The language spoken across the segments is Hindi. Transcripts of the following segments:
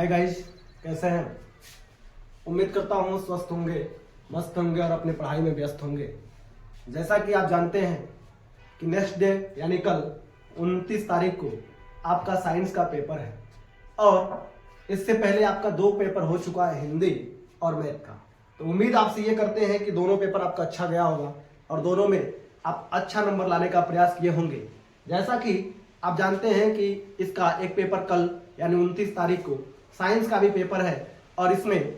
हाय गाइस, कैसे हैं? उम्मीद करता हूँ स्वस्थ होंगे, मस्त होंगे और अपनी पढ़ाई में व्यस्त होंगे। जैसा कि आप जानते हैं कि नेक्स्ट डे यानी कल 29 तारीख को आपका साइंस का पेपर है और इससे पहले आपका 2 पेपर हो चुका है, हिंदी और मैथ का। तो उम्मीद आपसे ये करते हैं कि दोनों पेपर आपका अच्छा गया होगा और दोनों में आप अच्छा नंबर लाने का प्रयास किए होंगे। जैसा कि आप जानते हैं कि इसका एक पेपर कल यानी 29 तारीख को साइंस का भी पेपर है और इसमें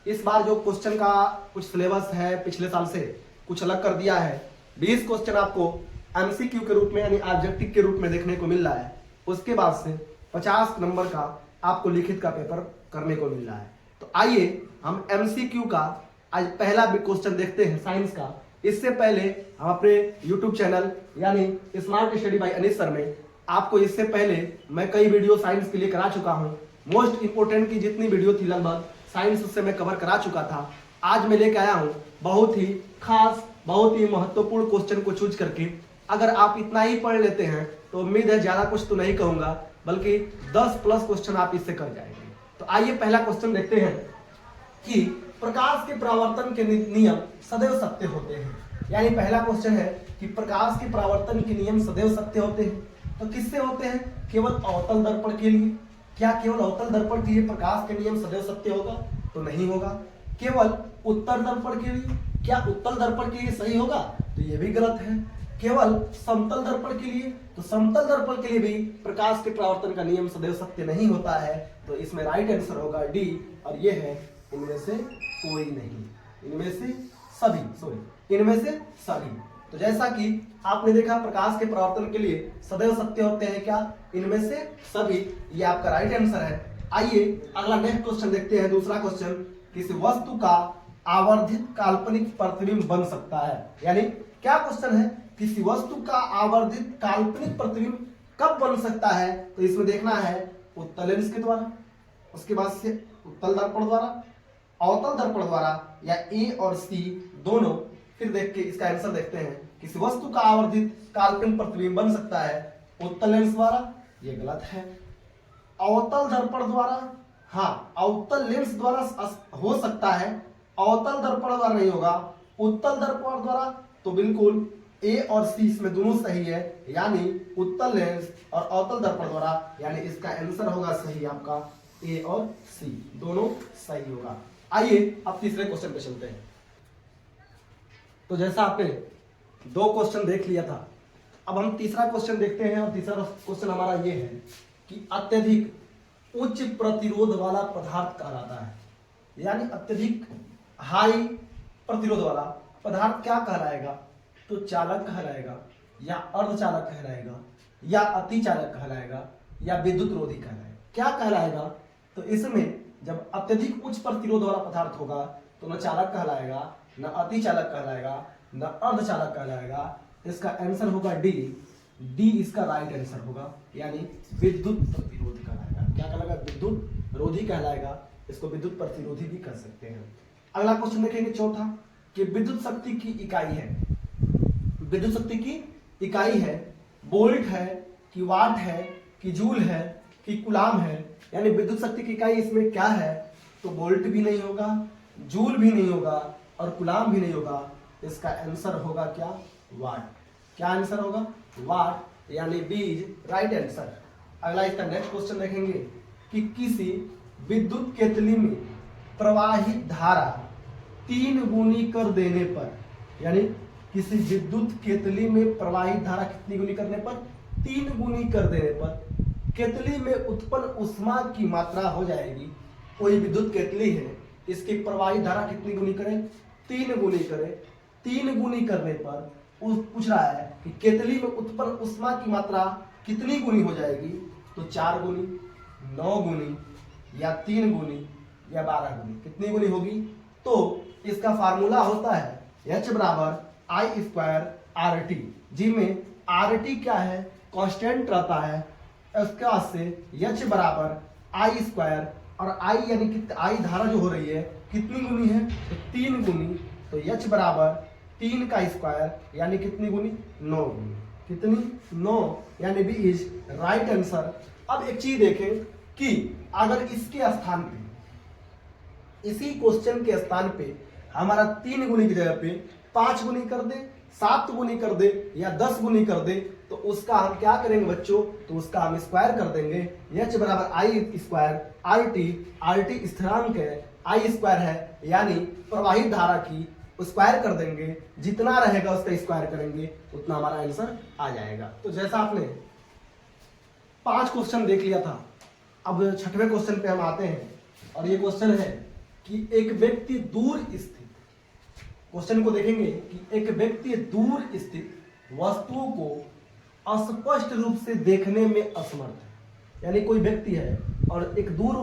इस बार जो क्वेश्चन का कुछ सिलेबस है पिछले साल से कुछ अलग कर दिया है। 20 क्वेश्चन आपको एमसीक्यू के रूप में यानी ऑब्जेक्टिव के रूप में देखने को मिल रहा है। उसके बाद से 50 नंबर का आपको लिखित का पेपर करने को मिल रहा है। तो आइए हम एमसीक्यू का आज पहला क्वेश्चन देखते हैं साइंस का। इससे पहले हम अपने यूट्यूब चैनल यानी स्मार्ट स्टडी बाय अनिश सर में आपको इससे पहले मैं कई वीडियो साइंस के लिए करा चुका हूं। मोस्ट इंपोर्टेंट की जितनी वीडियो थी लगभग साइंस उससे मैं कवर करा चुका था। आज मैं लेके आया हूं बहुत ही खास, बहुत ही महत्वपूर्ण क्वेश्चन को चूज करके। अगर आप इतना ही पढ़ लेते हैं तो उम्मीद है ज्यादा कुछ तो नहीं कहूंगा, बल्कि 10 प्लस क्वेश्चन आप इससे कर जाएंगे। तो आइए पहला क्वेश्चन देखते हैं कि प्रकाश के परावर्तन के नियम सदैव सत्य होते हैं। यानी पहला क्वेश्चन है कि प्रकाश के परावर्तन के नियम सदैव सत्य होते हैं। तो किससे होते हैं? केवल अवतल दर्पण के लिए। क्या केवल अवतल दर्पण के लिए प्रकाश के नियम सदैव सत्य होगा? तो नहीं होगा। केवल उत्तर दर्पण के लिए? क्या उत्तल दर्पण के लिए सही होगा? तो ये भी गलत है। केवल समतल दर्पण के लिए? तो समतल दर्पण के लिए भी प्रकाश के परावर्तन का नियम सदैव सत्य नहीं होता है। तो इसमें राइट आंसर होगा डी, और ये है इनमें से कोई नहीं, इनमें से सभी। तो जैसा कि आपने देखा प्रकाश के परावर्तन के लिए सदैव सत्य होते हैं क्या? इनमें से सभी, ये आपका राइट आंसर है। आइए अगला नेक्स्ट क्वेश्चन देखते हैं। दूसरा क्वेश्चन, किसी वस्तु का आवर्धित काल्पनिक प्रतिबिंब बन सकता है। यानी क्या क्वेश्चन है? किसी वस्तु का आवर्धित काल्पनिक प्रतिबिंब कब बन सकता है? तो इसमें देखना है उत्तल लेंस के द्वारा, उसके बाद से उत्तल दर्पण द्वारा, अवतल दर्पण द्वारा, या ए और सी दोनों। फिर देख के इसका आंसर देखते हैं। किसी वस्तु का आवर्धित काल्पनिक प्रतिबिंब बन सकता है उत्तल लेंस द्वारा, ये गलत है। अवतल दर्पण द्वारा, हाँ अवतल लेंस द्वारा हो सकता है, अवतल दर्पण द्वारा नहीं होगा। उत्तल दर्पण द्वारा तो बिल्कुल ए और सी इसमें दोनों सही है, यानी उत्तल लेंस और अवतल दर्पण द्वारा, यानी इसका आंसर होगा सही आपका ए और सी दोनों सही होगा। आइए अब तीसरे क्वेश्चन पे चलते हैं। तो जैसा आपने 2 क्वेश्चन देख लिया था, अब हम तीसरा क्वेश्चन देखते हैं। और तीसरा क्वेश्चन हमारा ये है कि अत्यधिक उच्च प्रतिरोध वाला पदार्थ कहलाता है। यानी अत्यधिक हाई प्रतिरोध वाला पदार्थ क्या कहलाएगा? तो चालक कहलाएगा, या अर्धचालक कहलाएगा, या अति चालक कहलाएगा, या विद्युत रोधी कहलाएगा। क्या कहलाएगा? तो इसमें जब अत्यधिक उच्च प्रतिरोध वाला पदार्थ होगा तो न चालक कहलाएगा, न अति चालक कहलाएगा, न अर्धचालक कहलाएगा। इसका आंसर होगा डी इसका राइट आंसर होगा, यानी विद्युत प्रतिरोधी कहलाएगा। क्या कहलाएगा? विद्युत रोधी कहलाएगा। इसको विद्युत प्रतिरोधी भी कर सकते हैं। अगला क्वेश्चन देखेंगे चौथा, कि विद्युत शक्ति की इकाई है। विद्युत शक्ति की इकाई है, वोल्ट है कि वाट है कि जूल है कि कूलाम है। यानी विद्युत शक्ति की इकाई इसमें क्या है? तो वोल्ट भी नहीं होगा, जूल भी नहीं होगा और कूलाम भी नहीं होगा। इसका आंसर होगा क्या? वाट। क्या आंसर होगा? वाट, यानी बी इज राइट आंसर। अगला इसका नेक्स्ट क्वेश्चन देखेंगे कि किसी विद्युत केतली में प्रवाहित धारा 3 गुनी कर देने पर, यानी किसी विद्युत केतली में प्रवाहित धारा कितनी गुनी करने पर? 3 गुनी कर देने पर केतली में उत्पन्न उष्मा की मात्रा हो जाएगी। कोई विद्युत केतली है, इसकी प्रवाहित धारा कितनी गुनी करें? 3 गुनी करें। 3 गुनी करने पर पूछ रहा है कि केतली में उत्पन्न उष्मा की मात्रा कितनी गुनी हो जाएगी? तो 4 गुनी, 9 गुनी, या 3 गुनी, या 12 गुनी। कितनी गुनी होगी? तो इसका फार्मूला होता है H बराबर I² RT, जिसमें RT क्या है? कांस्टेंट रहता है। उसके बाद से H बराबर I² और I यानी कि I धारा जो हो रही है कितनी गुनी है? तो 3 गुनी। तो H बराबर 3 का स्क्वायर, यानी कितनी गुनी? 9 गुनी। कितनी? 9, यानी बी इज राइट आंसर। अब एक चीज देखें कि अगर इसके स्थान पे, इसी क्वेश्चन के स्थान पे हमारा 3 गुनी की जगह पे 5 गुनी कर दे, 7 गुनी कर दे या 10 गुनी कर दे, तो उसका हम क्या करेंगे बच्चों, तो उसका हम स्क्वायर कर देंगे। h बराबर आई स्क्वायर आर टी स्थिरांक है, आई स्क्वायर है, यानी प्रवाहित धारा की स्क्वायर कर देंगे, जितना रहेगा उसका स्क्वायर करेंगे उतना हमारा आंसर आ जाएगा। तो जैसा आपने 5 क्वेश्चन देख लिया था, अब 6वें क्वेश्चन पे हम आते हैं और ये क्वेश्चन है कि एक व्यक्ति दूर स्थित, क्वेश्चन को देखेंगे कि एक व्यक्ति दूर स्थित वस्तुओं को अस्पष्ट रूप से देखने में असमर्थ है। यानी कोई व्यक्ति है और एक दूर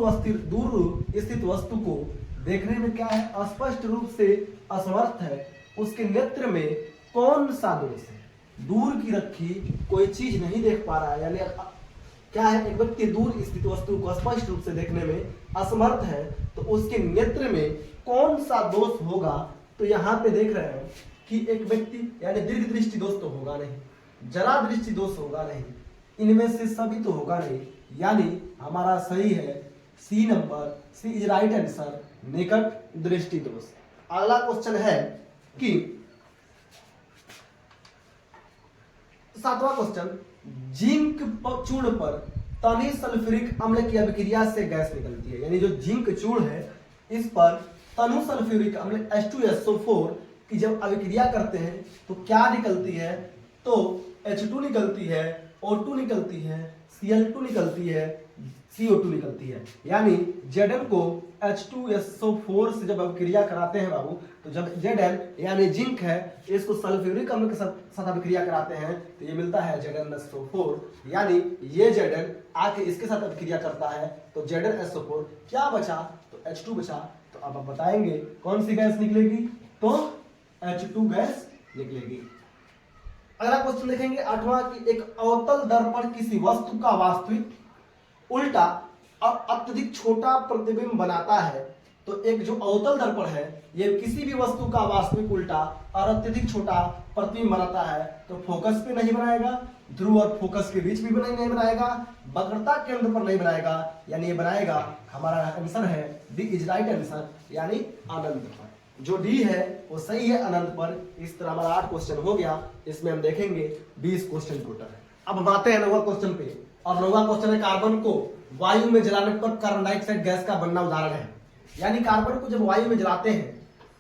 स्थित वस्तु को देखने में क्या है, अस्पष्ट रूप से असमर्थ है। उसके नेत्र में कौन सा दोष है, दूर की रखी कोई चीज नहीं देख पा रहा है, यानी क्या है, एक व्यक्ति दूर स्थित वस्तु को स्पष्ट रूप से देखने में असमर्थ है, तो उसके नेत्र में कौन सा दोष होगा। तो यहाँ पे देख रहे हैं कि एक व्यक्ति, यानी दीर्घ दृष्टि दोष तो होगा नहीं, जरा दृष्टि दोष होगा नहीं, इनमें से सभी तो होगा नहीं, यानी हमारा सही है C number, C is right answer, निकट दृष्टि दोष। अगला क्वेश्चन है कि 7वां क्वेश्चन, जिंक चूर्ण पर तनि सल्फ्यूरिक अम्ल की अभिक्रिया से गैस निकलती है। यानी जो जिंक चूर्ण है इस पर तनु सल्फ्यूरिक अम्ल H2SO4 की जब अभिक्रिया करते हैं तो क्या निकलती है, तो H2 निकलती है, O2 निकलती है, Cl2 निकलती है, CO2 निकलती है। यानी Zn को H2SO4 से जब अभिक्रिया कराते हैं बाबू, तो जब Zn यानी जिंक है इसको सल्फ्यूरिक अम्ल के साथ अभिक्रिया कराते हैं तो ये मिलता है ZnSO4, यानी ये Zn आके इसके साथ अभिक्रिया करता है तो ZnSO4 क्या बचा, तो H2 बचा। तो अब आप बताएंगे कौन सी गैस निकलेगी, तो H2 गैस निकलेगी। अगला क्वेश्चन देखेंगे 8वां कि एक अवतल दर्पण किसी वस्तु का वास्तविक उल्टा और अत्यधिक छोटा प्रतिबिंब बनाता है। तो एक जो अवतल दर्पण है ये किसी भी वस्तु का वास्तविक उल्टा और अत्यधिक छोटा प्रतिबिंब बनाता है, तो फोकस पे नहीं बनाएगा, ध्रुव और फोकस के बीच भी नहीं बनाएगा, वक्रता केंद्र पर नहीं बनाएगा, यानी ये बनाएगा, हमारा आंसर है डी इज राइट आंसर, यानी अनंत पर। जो डी है वो सही है अनंत पर। इस तरह हमारा 8 क्वेश्चन हो गया, इसमें हम देखेंगे 20 क्वेश्चन टोटल है। अब हम आते हैं 9वां क्वेश्चन पे, और 9वां क्वेश्चन है कार्बन को वायु में जलाने पर कार्बन डाइऑक्साइड गैस का बनना उदाहरण है। यानी कार्बन को जब वायु में जलाते हैं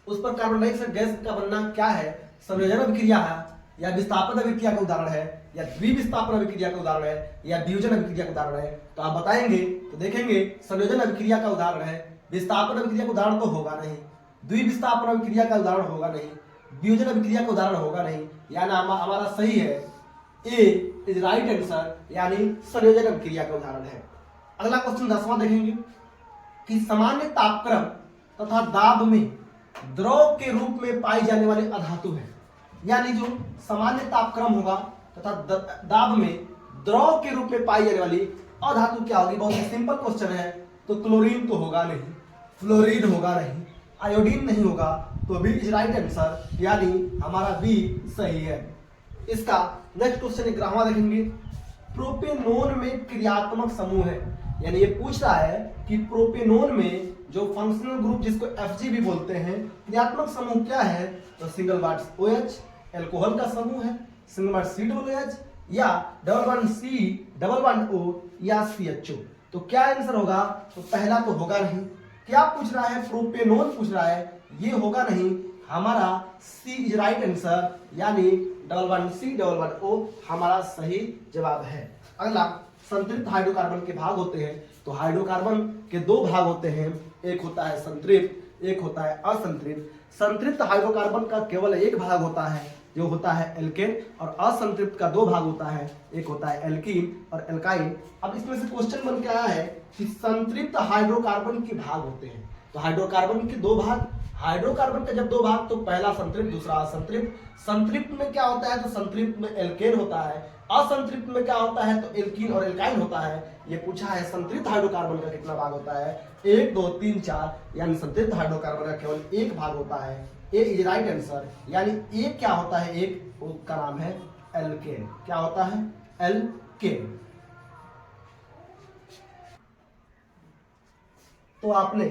उस पर कार्बन डाइऑक्साइड गैस का बनना क्या है, संयोजन अभिक्रिया है या विस्थापन अभिक्रिया का उदाहरण है या द्विविस्थापन अभिक्रिया का उदाहरण है या वियोजन अभिक्रिया का उदाहरण है। तो आप बताएंगे तो देखेंगे संयोजन अभिक्रिया का उदाहरण है, विस्थापन अभिक्रिया का उदाहरण तो होगा नहीं, द्विविस्थापन अभिक्रिया का उदाहरण होगा नहीं, वियोजन अभिक्रिया का उदाहरण होगा नहीं, यानी हमारा सही है ए इज राइट आंसर, यानी संयोजन अभिक्रिया का उदाहरण है। अगला क्वेश्चन 10वां देखेंगे कि सामान्य तापक्रम तथा दाब में द्रव के रूप में पाई जाने वाली अधातु है। यानी जो सामान्य तापक्रम होगा तथा दाब में द्रव के रूप में पाई जाने वाली अधातु क्या होगी, बहुत ही सिंपल क्वेश्चन है। तो क्लोरीन तो होगा नहीं, फ्लोरीन होगा नहीं, आयोडीन नहीं होगा, तो बी इज राइट आंसर, यानी हमारा बी सही है। इसका नेक्स्ट क्वेश्चन 11वां देखेंगे, प्रोपेनोन में क्रियात्मक समूह है। यानी ये पूछ रहा है कि प्रोपेनोन में जो फंक्शनल ग्रुप जिसको Fg भी बोलते हैं, क्रियात्मक समूह क्या है, तो सिंगल बॉन्ड OH एल्कोहल का समूह है, सिंगल बॉन्ड COOH या double bond C double bond O या CHO। तो क्या आंसर होगा, तो पहला तो होगा नहीं। क्या पूछ रहा है, प्रोपेनोन पूछ रहा है, ये होगा नहीं, हमारा C इज राइट आंसर, यानी double bond C double bond O हमारा सही जवाब है। अगला संतृप्त हाइड्रोकार्बन के भाग होते हैं। तो हाइड्रोकार्बन के 2 भाग होते हैं, एक होता है संतृप्त, एक होता है असंतृप्त। संतृप्त हाइड्रोकार्बन का केवल एक भाग होता है जो होता है एल्केन, और असंतृप्त का 2 भाग होता है, एक होता है एल्कीन और एल्काइन। अब इसमें से क्वेश्चन बन के आया है कि संतृप्त हाइड्रोकार्बन के भाग होते हैं। तो हाइड्रोकार्बन के 2 भाग, हाइड्रोकार्बन के जब 2 भाग तो पहला संतृप्त दूसरा असंतृप्त। संतृप्त में क्या होता है, तो संतृप्त में एल्केन होता है, असंतृप्त में क्या होता है, तो एल्कीन और एल्काइन होता है। ये पूछा है संतृप्त हाइड्रोकार्बन का कितना भाग होता है, 1 2 3 4, यानी संतृप्त हाइड्रोकार्बन का केवल 1 भाग होता है। ए इज राइट आंसर, यानी एक क्या होता है, एक उसका नाम है एल्केन। क्या होता है, एल्केन। तो आपने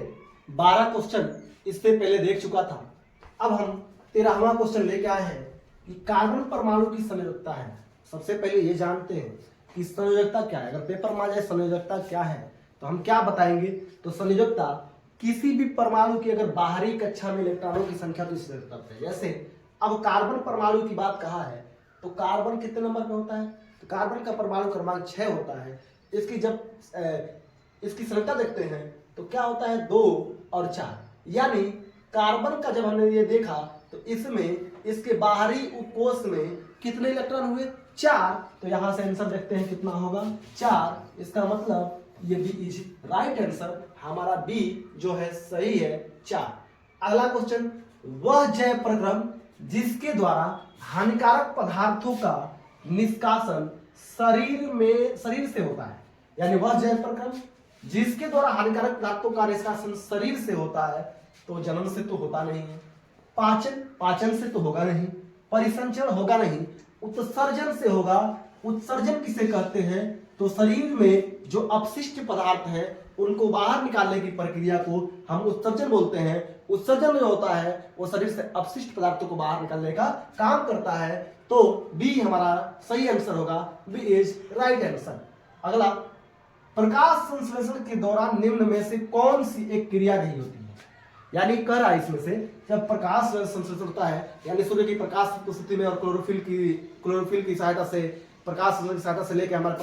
12 क्वेश्चन इससे पहले देख चुका था। अब हम 13वां क्वेश्चन लेके आए हैं कि कार्बन परमाणु की संयोजकता है। सबसे पहले ये जानते हैं कि संयोजकता क्या है। अगर पेपर में आ जाए संयोजकता क्या है तो हम क्या बताएंगे। तो संयोजकता किसी भी परमाणु की अगर बाहरी कक्षा में इलेक्ट्रॉनों की संख्या तो इससे करते हैं। जैसे अब कार्बन परमाणु की बात कहा है तो कार्बन कितने नंबर पे होता है, तो कार्बन का परमाणु क्रमांक 6 होता है। इसकी जब इसकी संख्या देखते हैं तो क्या होता है 2 और 4, यानी कार्बन का जब हमने ये देखा तो इसमें इसके बाहरी उपकोष में कितने इलेक्ट्रॉन हुए 4, तो यहां से आंसर देखते हैं कितना होगा 4। इसका मतलब ये बी इज राइट आंसर, हमारा बी जो है सही है 4। अगला क्वेश्चन, वह जैव प्रक्रम जिसके द्वारा हानिकारक पदार्थों का निष्कासन शरीर से होता है, यानी वह जैव प्रक्रम जिसके द्वारा हानिकारक पदार्थों का निष्कासन शरीर से होता है, तो जन्म से तो होता नहीं है, पाचन से तो होगा नहीं, परिसंचरण होगा नहीं, उत्सर्जन से होगा। उत्सर्जन किसे कहते हैं, तो शरीर में जो अपशिष्ट पदार्थ हैं उनको बाहर निकालने की प्रक्रिया को हम उत्सर्जन बोलते हैं। उत्सर्जन जो होता है वो शरीर से अपशिष्ट पदार्थों को बाहर निकालने का काम करता है, तो बी हमारा सही आंसर होगा, बी इज राइट आंसर। अगला, प्रकाश संश्लेषण के दौरान निम्न में से कौन सी एक क्रिया नहीं होती है, यानी कह रहा है इसमें से जब प्रकाश संश्लेषण होता है, यानी सूर्य की प्रकाश उपस्थिति में और क्लोरोफिल की सहायता से, प्रकाश की सहायता से लेकर हमारा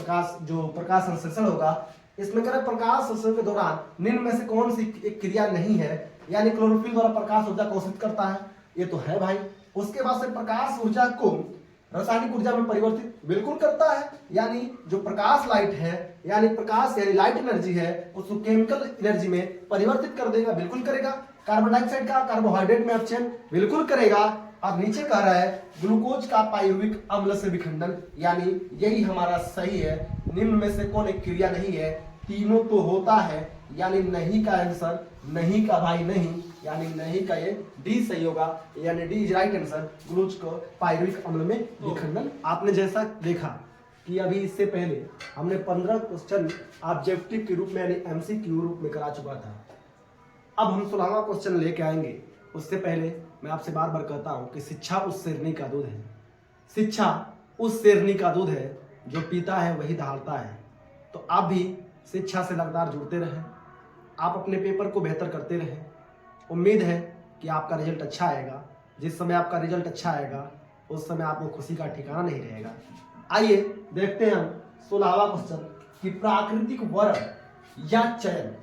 प्रकाश संश्लेषण होगा, इसमें कह रहा है प्रकाश संश्लेषण के दौरान निम्न में से कौन सी एक क्रिया नहीं है, यानी क्लोरोफिल द्वारा प्रकाश ऊर्जा को अवशोषित करता है, ये तो है भाई। उसके बाद से प्रकाश ऊर्जा को रासायनिक ऊर्जा में परिवर्तित बिल्कुल करता है, यानी जो प्रकाश लाइट है, यानी प्रकाश यानी लाइट एनर्जी है उसको केमिकल एनर्जी में परिवर्तित कर देगा, बिल्कुल करेगा। कार्बन डाइऑक्साइड का कार्बोहाइड्रेट में अपचयन बिल्कुल करेगा। अब नीचे कह रहा है ग्लूकोज का पाइरुविक अम्ल से विखंडन, यानी यही हमारा सही है। निम्न में से कौन एक क्रिया नहीं है, तीनों तो होता है, यानी नहीं का आंसर, नहीं का भाई नहीं, यानी नहीं का ये डी सही होगा, यानी D is right answer, glucose को पाइरुविक अम्ल में विखंडन। आपने जैसा देखा कि अभी इससे पहले हमने 15 क्वेश्चन ऑब्जेक्टिव के रूप में यानी एमसीक्यू रूप में करा चुका था। अब हम 16वां क्वेश्चन लेके आएंगे। उससे पहले मैं आपसे बार बार कहता हूं कि शिक्षा उस शेरनी का दूध है, शिक्षा उस शेरनी का दूध है जो पीता है वही दहाड़ता है। तो आप भी शिक्षा से लगातार जुड़ते रहें, आप अपने पेपर को बेहतर करते रहें। उम्मीद है कि आपका रिजल्ट अच्छा आएगा। जिस समय आपका रिजल्ट अच्छा आएगा उस समय आपको खुशी का ठिकाना नहीं रहेगा। आइए देखते हैं हम 16वां क्वेश्चन कि प्राकृतिक वर्ण या चयन,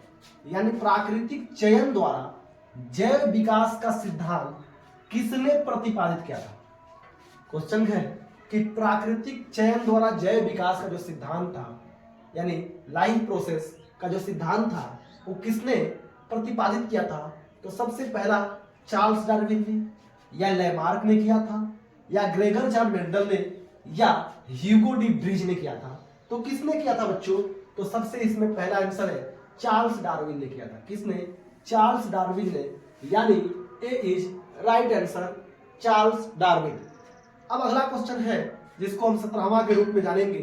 यानी प्राकृतिक चयन द्वारा जैव विकास का सिद्धांत किसने प्रतिपादित किया था। क्वेश्चन है कि प्राकृतिक चयन द्वारा जैव विकास का जो सिद्धांत था, यानी लाइफ प्रोसेस का जो सिद्धांत था, वो किसने प्रतिपादित किया था। तो सबसे पहला चार्ल्स डार्विन ने, या लेमार्क ने किया था, या ग्रेगर जॉन मेंडल ने, या ह्यूगो डी ब्रिज ने किया था। तो किसने किया था बच्चों, तो सबसे इसमें पहला आंसर है चार्ल्स डार्विन ने किया था। किसने, चार्ल्स डार्विन ने, यानी A is right answer, Charles Darwin. अब अगला क्वेश्चन है जिसको हम 17वां के रूप में जानेंगे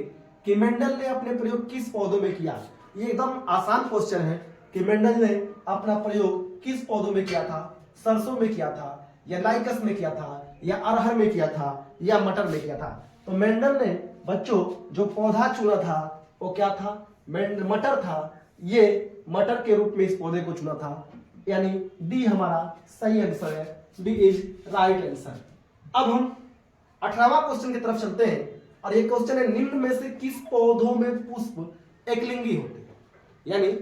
कि मेंडल ने अपने प्रयोग किस पौधों में किया। ये एकदम आसान क्वेश्चन है कि मेंडल ने अपना प्रयोग किस पौधों में किया था, सरसों में किया था, या लाइकस में किया था, या अरहर में किया था, या मटर में किया था। तो मेंडल ने बच्चों जो पौधा चुना था वो क्या था, मटर था। ये मटर के रूप में इस पौधे को चुना था, यानी डी हमारा सही आंसर है, डी इज राइट आंसर। अब हम 18वां क्वेश्चन की तरफ चलते हैं और ये क्वेश्चन है निम्न में से किस पौधों में पुष्प एकलिंगी होते हैं, यानी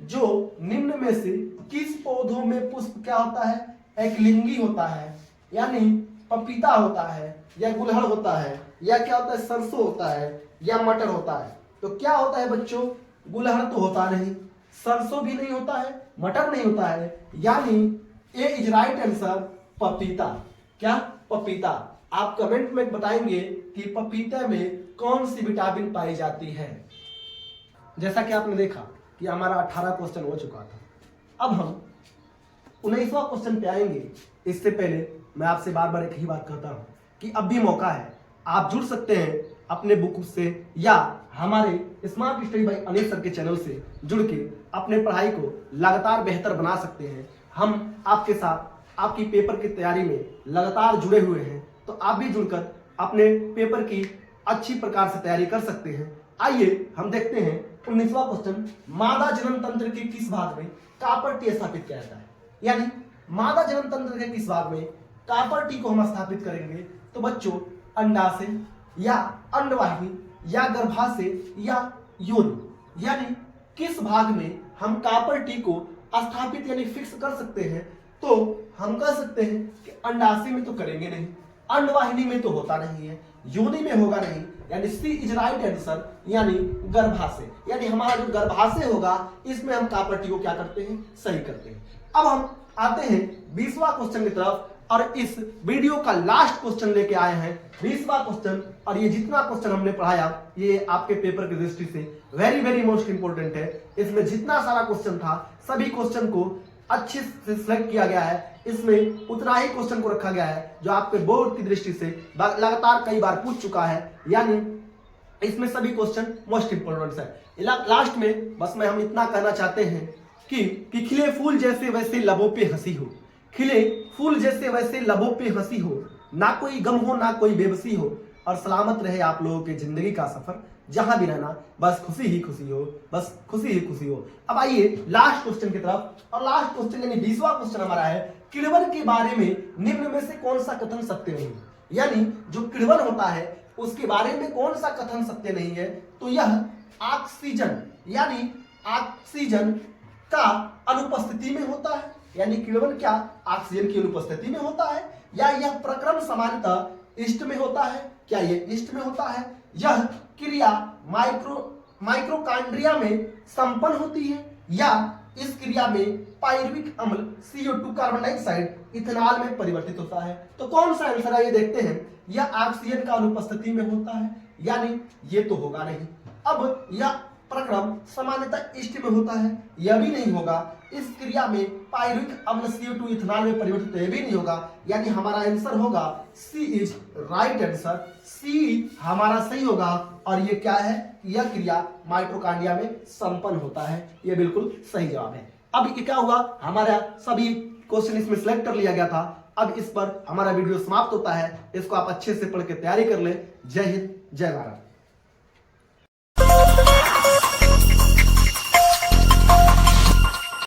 जो निम्न में से किस पौधों में पुष्प क्या होता है, एकलिंगी होता है, यानी पपीता होता है, या गुलहड़ होता है, या क्या होता है सरसों होता है, या मटर होता है। तो क्या होता है बच्चों, गुलहड़ तो होता नहीं, सरसों भी नहीं होता है, मटर नहीं होता है, यानी ए इज राइट आंसर, पपीता। क्या, पपीता। आप कमेंट में बताएंगे कि पपीता में कौन सी विटामिन पाई जाती है। जैसा कि आपने देखा कि हमारा 18 क्वेश्चन हो चुका था। अब हम 19वां क्वेश्चन पे आएंगे। इससे पहले मैं आपसे बार बार एक ही बात कहता हूं कि अब भी मौका है, आप जुड़ सकते हैं अपने बुक से या हमारे smart study bye Anil sir के चैनल से जुड़ के अपने पढ़ाई को लगातार बेहतर बना सकते हैं। हम आपके साथ आपकी पेपर की तैयारी में लगातार जुड़े हुए हैं, तो आप भी जुड़कर अपने पेपर की अच्छी प्रकार से तैयारी कर सकते हैं। आइए हम देखते हैं 19वां क्वेश्चन, मादा जनन तंत्र के किस भाग में कॉपर टी स्थापित किया जाता है। यानी मादा जनन तंत्र के किस भाग में कॉपर टी को हम स्थापित करेंगे। तो बच्चों, अंडाशय या अंडवाहिनी या गर्भाशय या योनि, यानी किस भाग में हम कॉपर टी को स्थापित यानी फिक्स कर सकते हैं। तो हम कह सकते हैं कि अंडाशय में तो करेंगे नहीं, अंडवाहिनी में तो होता नहीं है, योनि में होगा नहीं, यानी सी इज राइट आंसर, यानी गर्भाशय। यानी हमारा जो गर्भाशय होगा इसमें हम कॉपर टी को क्या करते हैं, सही करते हैं। अब हम आते हैं 20वां क्वेश्चन की तरफ, और इस वीडियो का लास्ट क्वेश्चन लेके आए हैं 20वां क्वेश्चन। और ये जितना क्वेश्चन हमने पढ़ाया ये आपके पेपर की दृष्टि से वेरी वेरी मोस्ट इंपोर्टेंट है। इसमें जितना सारा क्वेश्चन था सभी क्वेश्चन को अच्छे से सिलेक्ट किया गया है। इसमें उतना ही क्वेश्चन को रखा गया है जो आपके बोर्ड की दृष्टि से लगातार कई बार पूछ चुका है, यानी इसमें सभी क्वेश्चन मोस्ट इंपोर्टेंट है। लास्ट में बस हम इतना कहना चाहते हैं कि खिले फूल जैसे वैसे लबों पे हंसी हो, खिले फूल जैसे वैसे लबों पे हंसी हो, ना कोई गम हो ना कोई बेबसी हो, और सलामत रहे आप लोगों के जिंदगी का सफर, जहां भी रहना बस खुशी ही खुशी हो, बस खुशी ही खुशी हो। अब आइए लास्ट क्वेश्चन की तरफ, और लास्ट क्वेश्चन यानी 20वां क्वेश्चन हमारा है, किण्वन के बारे में निम्न में से कौन सा कथन सत्य नहीं। यानी जो किण्वन होता है उसके बारे में कौन सा कथन सत्य नहीं है। तो यह ऑक्सीजन यानी ऑक्सीजन का अनुपस्थिति में होता है, यानी किण्वन क्या ऑक्सीजन की अनुपस्थिति में होता है, या यह प्रक्रम सामान्यतः ईस्ट में होता है। क्या यह ईस्ट में होता है? यह क्रिया माइक्रोकांड्रिया में संपन्न होती है, या इस क्रिया में पायरुविक अम्ल CO2 कार्बन डाइऑक्साइड इथेनॉल में परिवर्तित होता है। तो कौन सा आंसर है ये देखते हैं। यह ऑक्सीजन का अनुपस्थिति में होता है, यानी ये तो होगा नहीं। अब यह प्रक्रम सामान्यतः ईस्ट में होता है, यह भी नहीं होगा। इस क्रिया में पायरुविक अम्ल CO2 इथेनॉल में परिवर्तित, यह भी नहीं होगा। यानी हमारा आंसर होगा सी इज राइट आंसर, सी हमारा सही होगा। और ये क्या है, यह क्रिया माइटोकॉन्ड्रिया में संपन्न होता है, यह बिल्कुल सही जवाब है। अब ये क्या हुआ, हमारा सभी क्वेश्चन इसमें सिलेक्ट कर लिया गया था। अब इस पर हमारा वीडियो समाप्त होता है। इसको आप अच्छे से पढ़ के तैयारी कर ले। जय हिंद, जय भारत।